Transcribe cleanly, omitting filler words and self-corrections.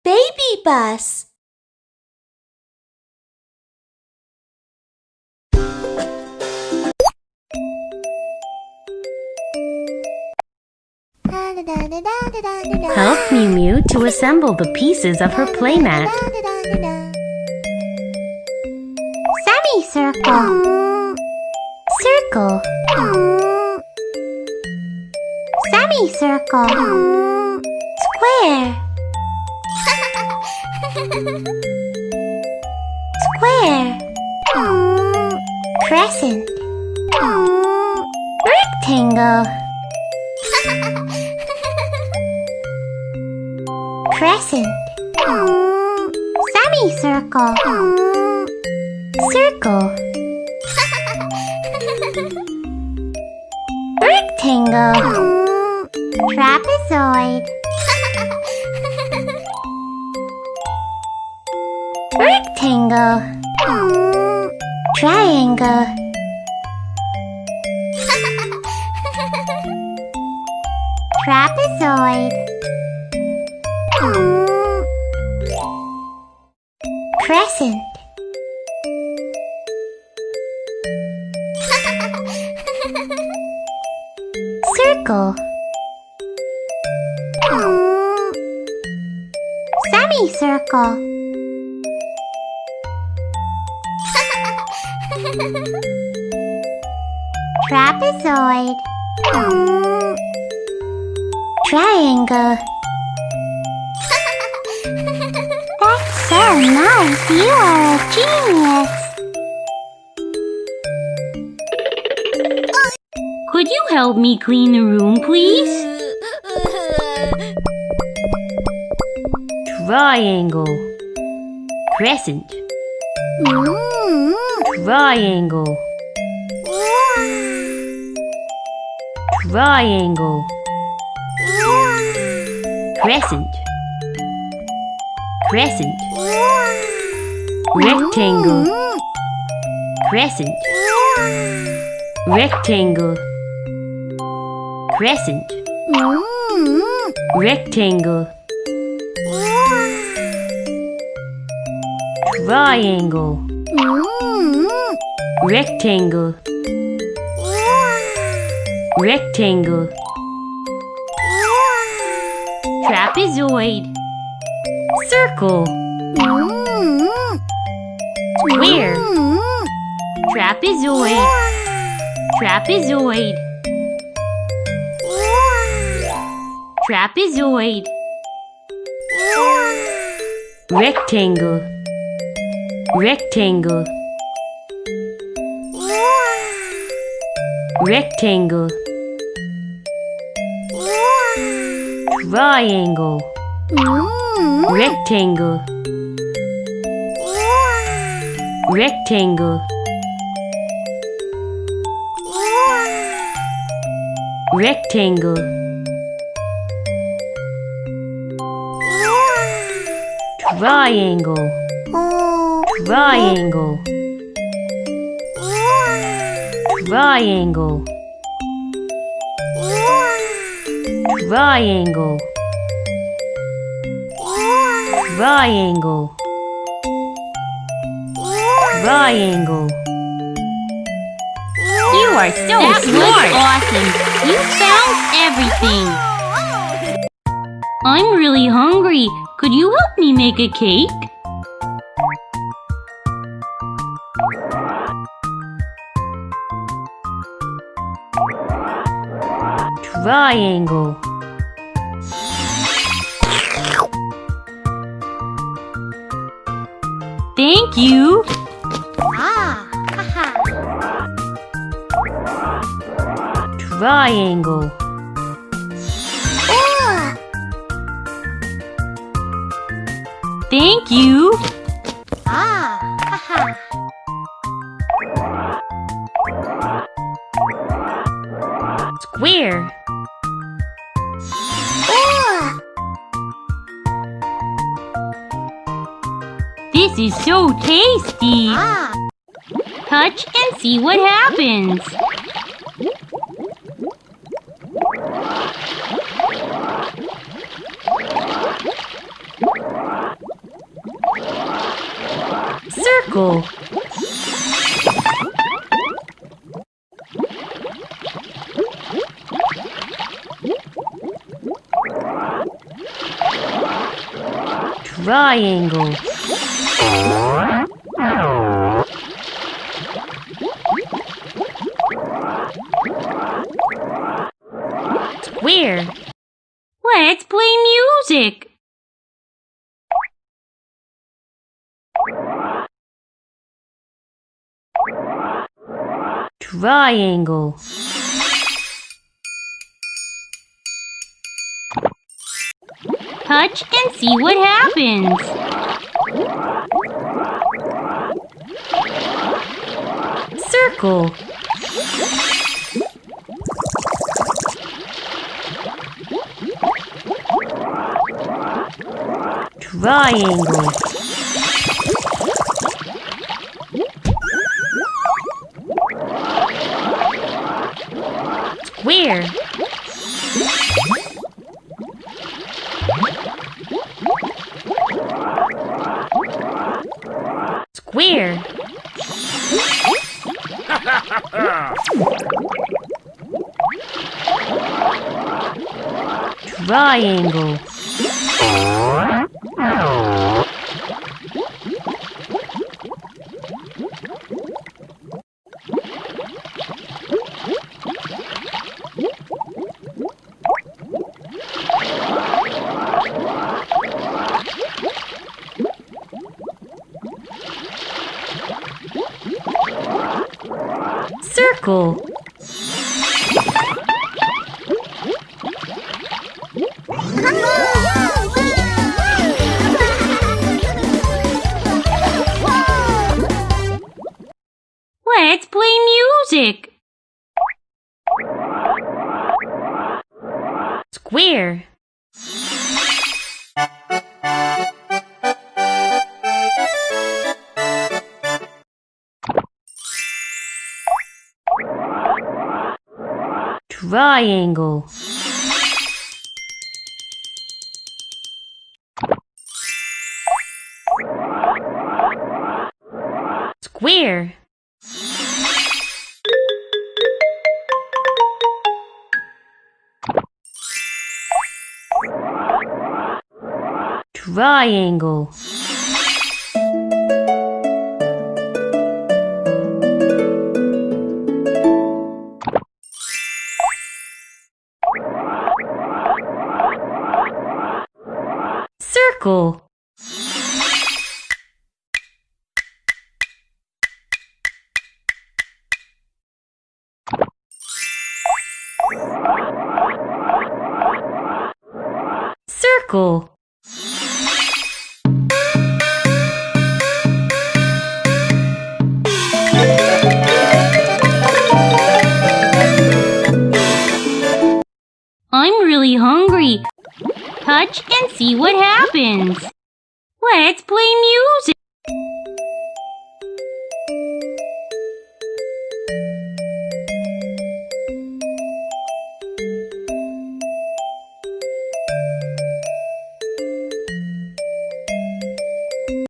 BabyBus. Help Mew Mew to assemble the pieces of her playmat. Semicircle. Circle. Semicircle. Square. Square. Crescent. Rectangle. Crescent. Semicircle. Circle. Rectangle. Trapezoid. Rectangle. Triangle. Trapezoid. Crescent. Circle. Semicircle. Trapezoid. Triangle. That's so nice. You are a genius. Could you help me clean the room, please? Triangle. Crescent. Triangle. Triangle. Crescent. Crescent. Rectangle. Crescent. Rectangle. Crescent. Rectangle. Triangle. Rectangle. Rectangle. Trapezoid. Circle. Square. Trapezoid. Trapezoid. Trapezoid. Rectangle. Rectangle. Rectangle. Triangle. Rectangle. Rectangle. Rectangle. Triangle. Triangle. Triangle. Triangle. Triangle. Triangle. You are so smart! That was awesome! You found everything! I'm really hungry. Could you help me make a cake? Triangle. Thank you. Triangle. Thank you. Square. This is so tasty. Touch and see what happens. Circle. Triangle. Square. Let's play music. Triangle. Touch and see what happens. Circle. Triangle. Square. Square. Triangle. Circle. Let's play music. Square. Triangle. Square. Triangle. Circle. Circle. I'm really hungry. Touch and see what happens. Let's play music.